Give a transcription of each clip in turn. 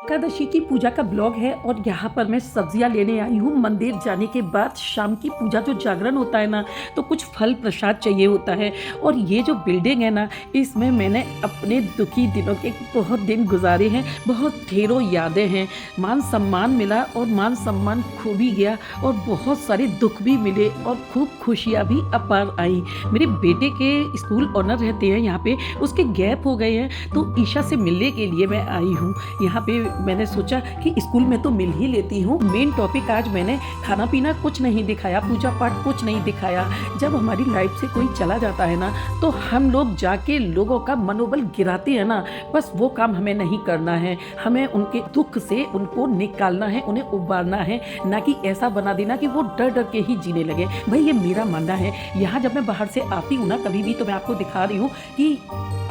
एकादशी की पूजा का ब्लॉग है और यहाँ पर मैं सब्जियाँ लेने आई हूँ। मंदिर जाने के बाद शाम की पूजा जो जागरण होता है ना, तो कुछ फल प्रसाद चाहिए होता है। और ये जो बिल्डिंग है ना, इसमें मैंने अपने दुखी दिनों के बहुत दिन गुजारे हैं, बहुत ढेरों यादें हैं। मान सम्मान मिला और मान सम्मान खो भी गया और बहुत सारे दुख भी मिले और खूब खुशियाँ भी अपार आई। मेरे बेटे के स्कूल ऑनर रहते हैं यहाँ पे, उसके गैप हो गए हैं, तो ईशा से मिलने के लिए मैं आई हूँ यहाँ पे। मैंने सोचा कि स्कूल में तो मिल ही लेती हूँ। मेन टॉपिक आज मैंने खाना पीना कुछ नहीं दिखाया, पूजा पाठ कुछ नहीं दिखाया। जब हमारी लाइफ से कोई चला जाता है ना, तो हम लोग जाके लोगों का मनोबल गिराते हैं ना, बस वो काम हमें नहीं करना है। हमें उनके दुख से उनको निकालना है, उन्हें उबारना है, ना कि ऐसा बना देना कि वो डर डर के ही जीने लगे। भाई ये मेरा मानना है। यहाँ जब मैं बाहर से आती हूँ ना कभी भी, तो मैं आपको दिखा रही हूँ कि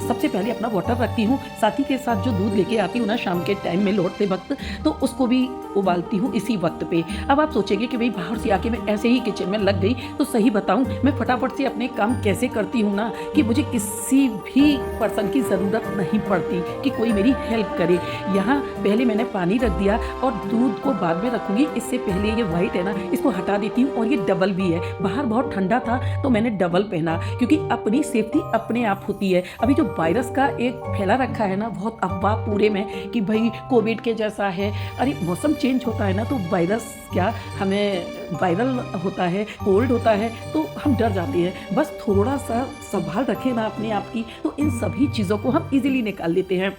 सबसे पहले अपना वाटर रखती हूँ, साथ ही के साथ जो दूध लेके आती हूँ ना शाम के टाइम में लौटते वक्त, तो उसको भी उबालती हूँ इसी वक्त पे। अब आप सोचेंगे कि भाई बाहर से आके मैं ऐसे ही किचन में लग गई, तो सही बताऊँ मैं फटाफट से अपने काम कैसे करती हूँ ना, कि मुझे किसी भी पर्सन की ज़रूरत नहीं पड़ती कि कोई मेरी हेल्प करे। यहाँ पहले मैंने पानी रख दिया और दूध को बाद में रखूँगी। इससे पहले ये वाइट है ना, इसको हटा देती हूँ। और ये डबल भी है, बाहर बहुत ठंडा था तो मैंने डबल पहना, क्योंकि अपनी सेफ्टी अपने आप होती है। अभी जो वायरस का एक फैला रखा है ना, बहुत अफवाह पूरे में कि भाई कोविड के जैसा है। अरे मौसम चेंज होता है ना, तो वायरस क्या, हमें वायरल होता है, कोल्ड होता है, तो हम डर जाते हैं। बस थोड़ा सा संभाल रखें ना अपने आप की, तो इन सभी चीज़ों को हम इजीली निकाल लेते हैं।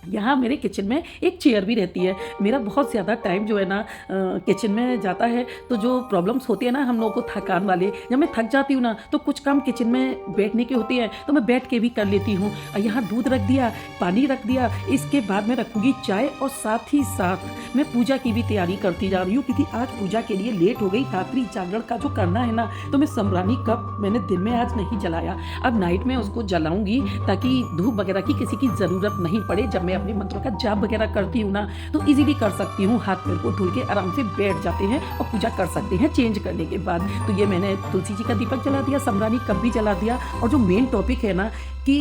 यहाँ मेरे किचन में एक चेयर भी रहती है। मेरा बहुत ज़्यादा टाइम जो है ना किचन में जाता है, तो जो प्रॉब्लम्स होती है ना हम लोगों को थकान वाले, जब मैं थक जाती हूँ ना, तो कुछ काम किचन में बैठने के होते हैं, तो मैं बैठ के भी कर लेती हूँ। यहाँ दूध रख दिया, पानी रख दिया, इसके बाद में रखूँगी चाय, और साथ ही साथ मैं पूजा की भी तैयारी करती जा रही हूँ, क्योंकि आज पूजा के लिए लेट हो गई। रात्रि जागरण का जो करना है ना, तो मैं सम्रानी कप मैंने दिन में आज नहीं जलाया, अब नाइट में उसको जलाऊंगी, ताकि धूप वगैरह की किसी की ज़रूरत नहीं पड़े। जब मैं अपने मंत्रों का जाप वगैरह करती हूँ ना, तो इजीली कर सकती हूँ। हाथ पैर को धुल के आराम से बैठ जाते हैं और पूजा कर सकते हैं चेंज करने के बाद। तो ये मैंने तुलसी जी का दीपक जला दिया, सम्रानी कप भी जला दिया। और जो मेन टॉपिक है ना, कि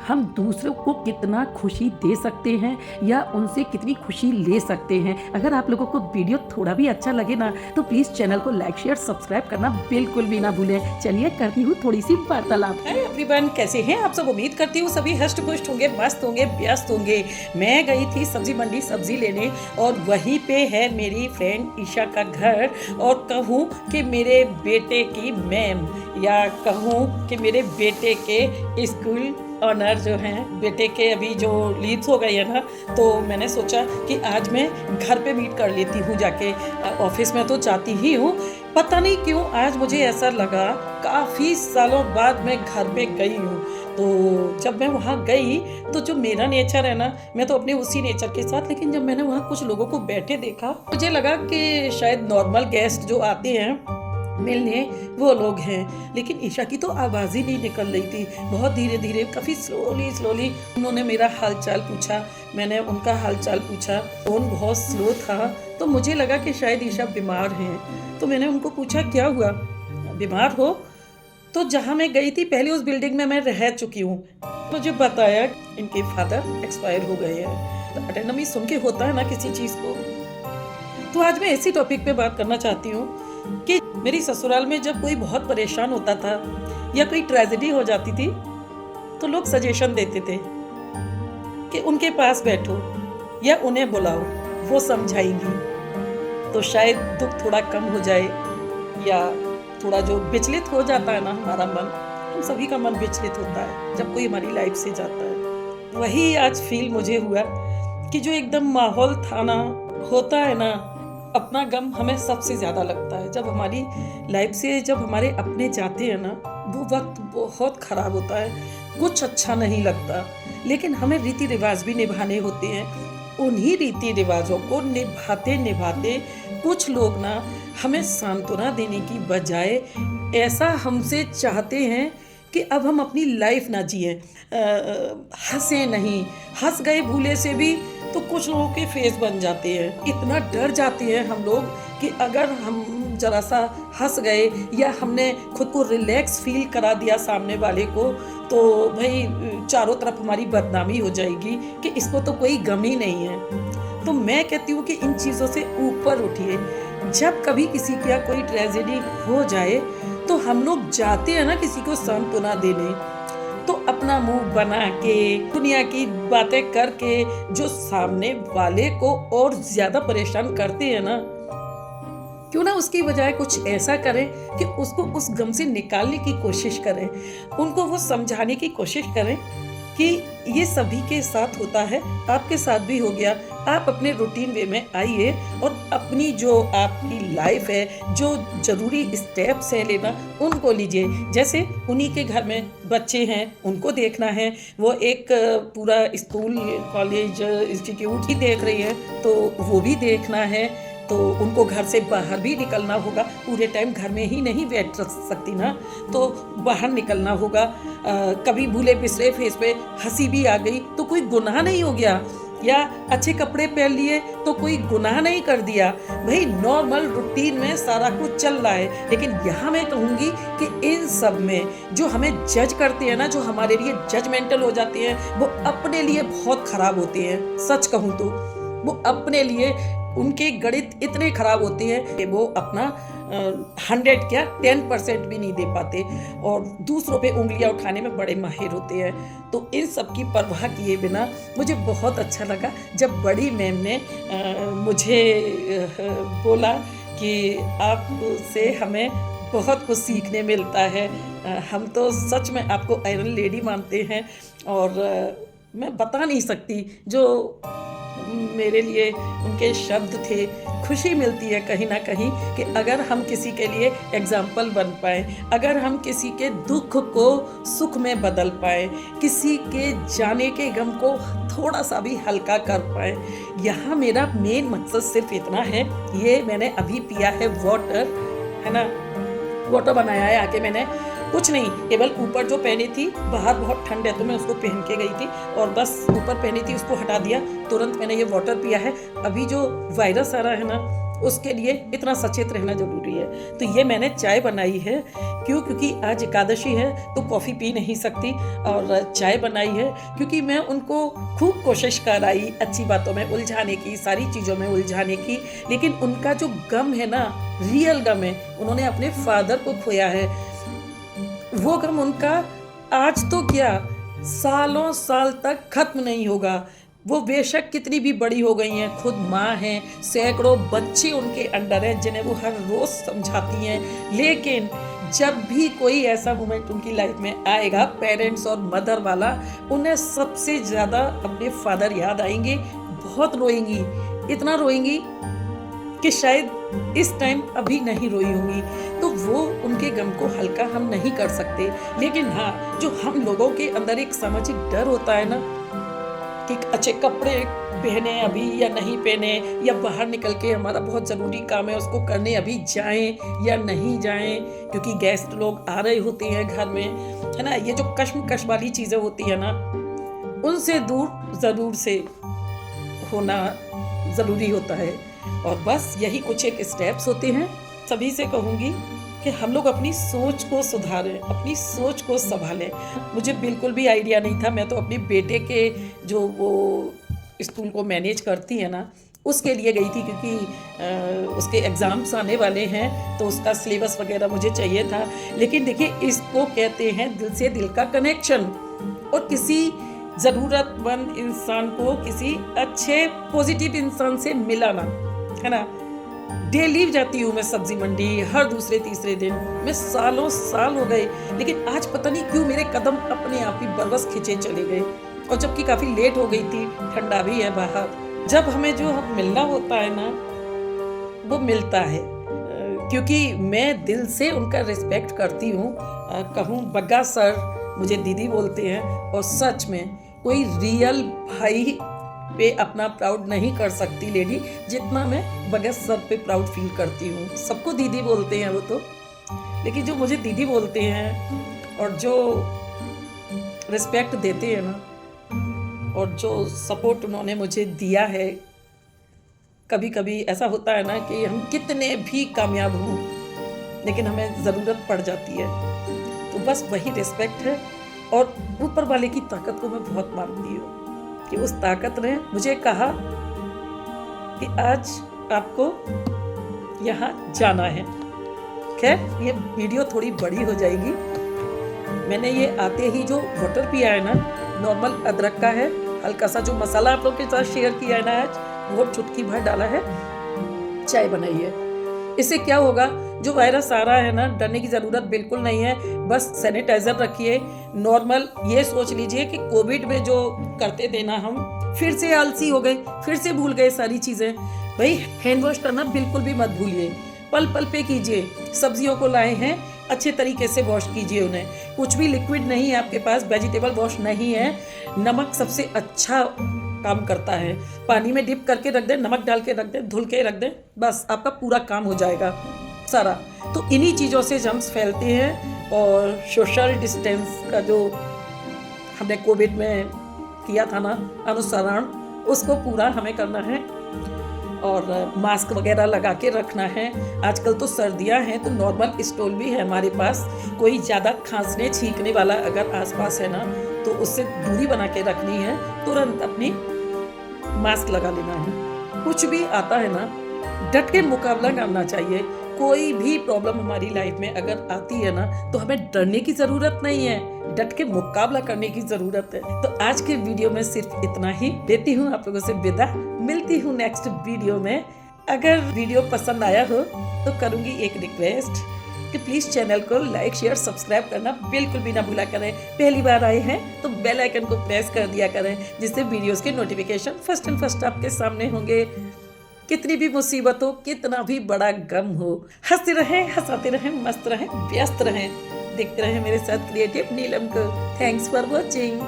हम दूसरों को कितना खुशी दे सकते हैं या उनसे कितनी खुशी ले सकते हैं। अगर आप लोगों को वीडियो थोड़ा भी अच्छा लगे ना, तो प्लीज़ चैनल को लाइक शेयर सब्सक्राइब करना बिल्कुल भी ना भूलें। चलिए करती हूँ थोड़ी सी वार्तालाप। एवरीवन, कैसे हैं आप सब? उम्मीद करती हूँ सभी हष्ट पुष्ट होंगे, मस्त होंगे, व्यस्त होंगे। मैं गई थी सब्जी मंडी सब्जी लेने, और वहीं पे है मेरी फ्रेंड ईशा का घर, और कहूँ कि मेरे बेटे की मैम, या कहूँ कि मेरे बेटे के स्कूल ऑनर जो हैं, बेटे के अभी जो लीव्स हो गई है ना, तो मैंने सोचा कि आज मैं घर पे मीट कर लेती हूँ जाके। ऑफिस में तो जाती ही हूँ, पता नहीं क्यों आज मुझे ऐसा लगा, काफ़ी सालों बाद मैं घर पे गई हूँ। तो जब मैं वहाँ गई, तो जो मेरा नेचर है ना, मैं तो अपने उसी नेचर के साथ, लेकिन जब मैंने वहाँ कुछ लोगों को बैठे देखा, मुझे लगा कि शायद नॉर्मल गेस्ट जो आते हैं मिलने, वो लोग हैं। लेकिन ईशा की तो आवाज़ ही नहीं निकल रही थी। बहुत धीरे धीरे, काफ़ी स्लोली उन्होंने मेरा हालचाल पूछा, मैंने उनका हालचाल पूछा। टोन बहुत स्लो था, तो मुझे लगा कि शायद ईशा बीमार हैं। तो मैंने उनको पूछा क्या हुआ, बीमार हो? तो जहाँ मैं गई थी पहले, उस बिल्डिंग में मैं रह चुकी हूँ। मुझे बताया इनके फादर एक्सपायर हो गए हैं। तो अटेंडमी सुन के होता है ना किसी चीज़ को। तो आज मैं इसी टॉपिक पे बात करना चाहती हूँ कि मेरी ससुराल में जब कोई बहुत परेशान होता था या कोई ट्रेजेडी हो जाती थी, तो लोग सजेशन देते थे कि उनके पास बैठो या उन्हें बुलाओ, वो समझाएंगी, तो शायद दुख थोड़ा कम हो जाए। या थोड़ा जो विचलित हो जाता है ना हमारा मन, हम सभी का मन विचलित होता है जब कोई हमारी लाइफ से जाता है। वही आज फील मुझे हुआ कि जो एकदम माहौल था ना, होता है ना, अपना गम हमें सबसे ज़्यादा लगता है जब हमारी लाइफ से, जब हमारे अपने जाते हैं ना, वो वक्त बहुत ख़राब होता है, कुछ अच्छा नहीं लगता। लेकिन हमें रीति रिवाज भी निभाने होते हैं। उन्हीं रीति रिवाजों को निभाते निभाते कुछ लोग ना हमें सांत्वना देने की बजाय ऐसा हमसे चाहते हैं कि अब हम अपनी लाइफ ना जिए, हंसे नहीं। हंस गए भूले से भी तो कुछ लोगों के फेस बन जाते हैं। इतना डर जाते हैं हम लोग कि अगर हम जरा सा हंस गए या हमने खुद को रिलैक्स फील करा दिया सामने वाले को, तो भाई चारों तरफ हमारी बदनामी हो जाएगी कि इसको तो कोई गम ही नहीं है। तो मैं कहती हूँ कि इन चीज़ों से ऊपर उठिए। जब कभी किसी का कोई ट्रेजेडी हो जाए तो हम लोग जाते हैं ना किसी को सांत्वना देने, तो अपना मुंह बना के दुनिया की बातें करके जो सामने वाले को और ज्यादा परेशान करते हैं ना, क्यों ना उसकी बजाय कुछ ऐसा करें कि उसको उस गम से निकालने की कोशिश करें, उनको वो समझाने की कोशिश करें कि ये सभी के साथ होता है, आपके साथ भी हो गया। आप अपने रूटीन वे में आइए और अपनी जो आपकी लाइफ है, जो ज़रूरी स्टेप्स है लेना, उनको लीजिए। जैसे उन्हीं के घर में बच्चे हैं, उनको देखना है, वो एक पूरा स्कूल, कॉलेज, इंस्टीट्यूट ही देख रही है, तो वो भी देखना है। तो उनको घर से बाहर भी निकलना होगा, पूरे टाइम घर में ही नहीं बैठ सकती ना, तो बाहर निकलना होगा। कभी भूले बिसरे फेस पे हंसी भी आ गई तो कोई गुनाह नहीं हो गया, या अच्छे कपड़े पहन लिए तो कोई गुनाह नहीं कर दिया। भाई नॉर्मल रूटीन में सारा कुछ चल रहा है, लेकिन यहाँ मैं कहूँगी कि इन सब में जो हमें जज करते हैं ना, जो हमारे लिए जजमेंटल हो जाते हैं, वो अपने लिए बहुत खराब होते हैं। सच कहूँ तो वो अपने लिए, उनके गणित इतने खराब होते हैं कि वो अपना 100 क्या 10% भी नहीं दे पाते और दूसरों पे उंगलियां उठाने में बड़े माहिर होते हैं। तो इन सब की परवाह किए बिना मुझे बहुत अच्छा लगा जब बड़ी मैम ने मुझे बोला कि आपसे हमें बहुत कुछ सीखने मिलता है। हम तो सच में आपको आयरन लेडी मानते हैं और मैं बता नहीं सकती जो मेरे लिए उनके शब्द थे। खुशी मिलती है कहीं ना कहीं कि अगर हम किसी के लिए एग्जाम्पल बन पाए, अगर हम किसी के दुख को सुख में बदल पाए, किसी के जाने के गम को थोड़ा सा भी हल्का कर पाए। यहाँ मेरा मेन मकसद सिर्फ इतना है। ये मैंने अभी पिया है वाटर, है ना, वाटर बनाया है आके मैंने, कुछ नहीं, केवल ऊपर जो पहनी थी, बाहर बहुत ठंड है तो मैं उसको पहन के गई थी और बस ऊपर पहनी थी उसको हटा दिया, तुरंत मैंने ये वाटर पिया है। अभी जो वायरस आ रहा है ना, उसके लिए इतना सचेत रहना जरूरी है। तो ये मैंने चाय बनाई है, क्योंकि आज एकादशी है तो कॉफ़ी पी नहीं सकती, और चाय बनाई है क्योंकि मैं उनको खूब कोशिश कर आई अच्छी बातों में उलझाने की, सारी चीज़ों में उलझाने की, लेकिन उनका जो गम है ना, रियल गम है, उन्होंने अपने फादर को खोया है। वो गम उनका आज तो क्या सालों साल तक खत्म नहीं होगा। वो बेशक कितनी भी बड़ी हो गई हैं, खुद माँ हैं, सैकड़ों बच्चे उनके अंडर हैं जिन्हें वो हर रोज़ समझाती हैं, लेकिन जब भी कोई ऐसा मोमेंट उनकी लाइफ में आएगा, पेरेंट्स और मदर वाला, उन्हें सबसे ज़्यादा अपने फादर याद आएंगे। बहुत रोएंगी, इतना रोएंगी कि शायद इस टाइम अभी नहीं रोई होंगी। तो वो उनके गम को हल्का हम नहीं कर सकते, लेकिन हाँ, जो हम लोगों के अंदर एक सामाजिक डर होता है ना कि अच्छे कपड़े पहने अभी या नहीं पहने, या बाहर निकल के हमारा बहुत ज़रूरी काम है उसको करने अभी जाएं या नहीं जाएं, क्योंकि गेस्ट लोग आ रहे होते हैं घर में, है ना। ये जो कश्मकश वाली चीज़ें होती है ना, उनसे दूर ज़रूर से होना ज़रूरी होता है। और बस यही कुछ एक स्टेप्स होते हैं। सभी से कहूँगी कि हम लोग अपनी सोच को सुधारें, अपनी सोच को संभालें। मुझे बिल्कुल भी आइडिया नहीं था, मैं तो अपने बेटे के जो वो स्कूल को मैनेज करती है ना, उसके लिए गई थी, क्योंकि उसके एग्ज़ाम्स आने वाले हैं तो उसका सिलेबस वगैरह मुझे चाहिए था। लेकिन देखिए, इसको कहते हैं दिल से दिल का कनेक्शन, और किसी ज़रूरतमंद इंसान को किसी अच्छे पॉजिटिव इंसान से मिलाना, है ना। डेली जाती हूँ मैं सब्जी मंडी, हर दूसरे तीसरे दिन, मैं सालों साल हो गए, लेकिन आज पता नहीं क्यों मेरे कदम अपने आप ही बरबस खिंचे चले गए, और जबकि काफ़ी लेट हो गई थी, ठंडा भी है बाहर। जब हमें जो मिलना होता है ना, वो मिलता है, क्योंकि मैं दिल से उनका रिस्पेक्ट करती हूँ। कहूँ बग्गा सर मुझे दीदी बोलते हैं, और सच में कोई रियल भाई पे अपना प्राउड नहीं कर सकती लेडी जितना मैं बगैर सर पे प्राउड फील करती हूँ। सबको दीदी बोलते हैं वो तो, लेकिन जो मुझे दीदी बोलते हैं और जो रिस्पेक्ट देते हैं ना, और जो सपोर्ट उन्होंने मुझे दिया है, कभी कभी ऐसा होता है ना कि हम कितने भी कामयाब हों, लेकिन हमें ज़रूरत पड़ जाती है, तो बस वही रिस्पेक्ट है। और ऊपर वाले की ताकत को मैं बहुत मानती हूँ कि उस ताकत ने मुझे कहा कि आज आपको यहाँ जाना है। खैर ये वीडियो थोड़ी बड़ी हो जाएगी। मैंने ये आते ही जो वाटर पिया है ना, नॉर्मल अदरक का है, हल्का सा जो मसाला आप लोग के साथ शेयर किया है ना आज, वो चुटकी भर डाला है, चाय बनाई है। इससे क्या होगा, जो वायरस आ रहा है ना, डरने की ज़रूरत बिल्कुल नहीं है। बस सैनिटाइज़र रखिए। नॉर्मल ये सोच लीजिए कि कोविड में जो करते थे ना, हम फिर से आलसी हो गए, फिर से भूल गए सारी चीज़ें। भाई हैंड वॉश करना बिल्कुल भी मत भूलिए, पल पल पे कीजिए। सब्जियों को लाए हैं, अच्छे तरीके से वॉश कीजिए उन्हें। कुछ भी लिक्विड नहीं है आपके पास, वेजिटेबल वॉश नहीं है, नमक सबसे अच्छा काम करता है। पानी में डिप करके रख दें, नमक डाल के रख दें, धुल के रख दें, बस आपका पूरा काम हो जाएगा सारा। तो इन्हीं चीज़ों से जर्म्स फैलते हैं। और सोशल डिस्टेंस का जो हमने कोविड में किया था ना अनुसरण, उसको पूरा हमें करना है और मास्क वगैरह लगा के रखना है। आजकल तो सर्दियां हैं तो नॉर्मल स्टोल भी है हमारे पास। कोई ज़्यादा खांसने छींकने वाला अगर आसपास है ना, तो उससे दूरी बना के रखनी है। तुरंत अपनी मास्क लगा लेना है। कुछ भी आता है ना, डट के मुकाबला करना चाहिए। कोई भी प्रॉब्लम हमारी लाइफ में अगर आती है ना, तो हमें डरने की ज़रूरत नहीं है, डट के मुकाबला करने की ज़रूरत है। तो आज के वीडियो में सिर्फ इतना ही। देती हूँ आप लोगों से विदा, मिलती हूँ नेक्स्ट वीडियो में। अगर वीडियो पसंद आया हो तो करूँगी एक रिक्वेस्ट कि प्लीज़ चैनल को लाइक शेयर सब्सक्राइब करना बिल्कुल भी ना भूला करें। पहली बार आए हैं तो बेल आइकन को प्रेस कर दिया करें, जिससे वीडियोज़ के नोटिफिकेशन फर्स्ट एंड फर्स्ट आपके सामने होंगे। कितनी भी मुसीबत हो, कितना भी बड़ा गम हो, हंसते रहें, हंसाते रहें, मस्त रहें, व्यस्त रहें। देखते रहें मेरे साथ क्रिएटिव नीलम को। Thanks for watching.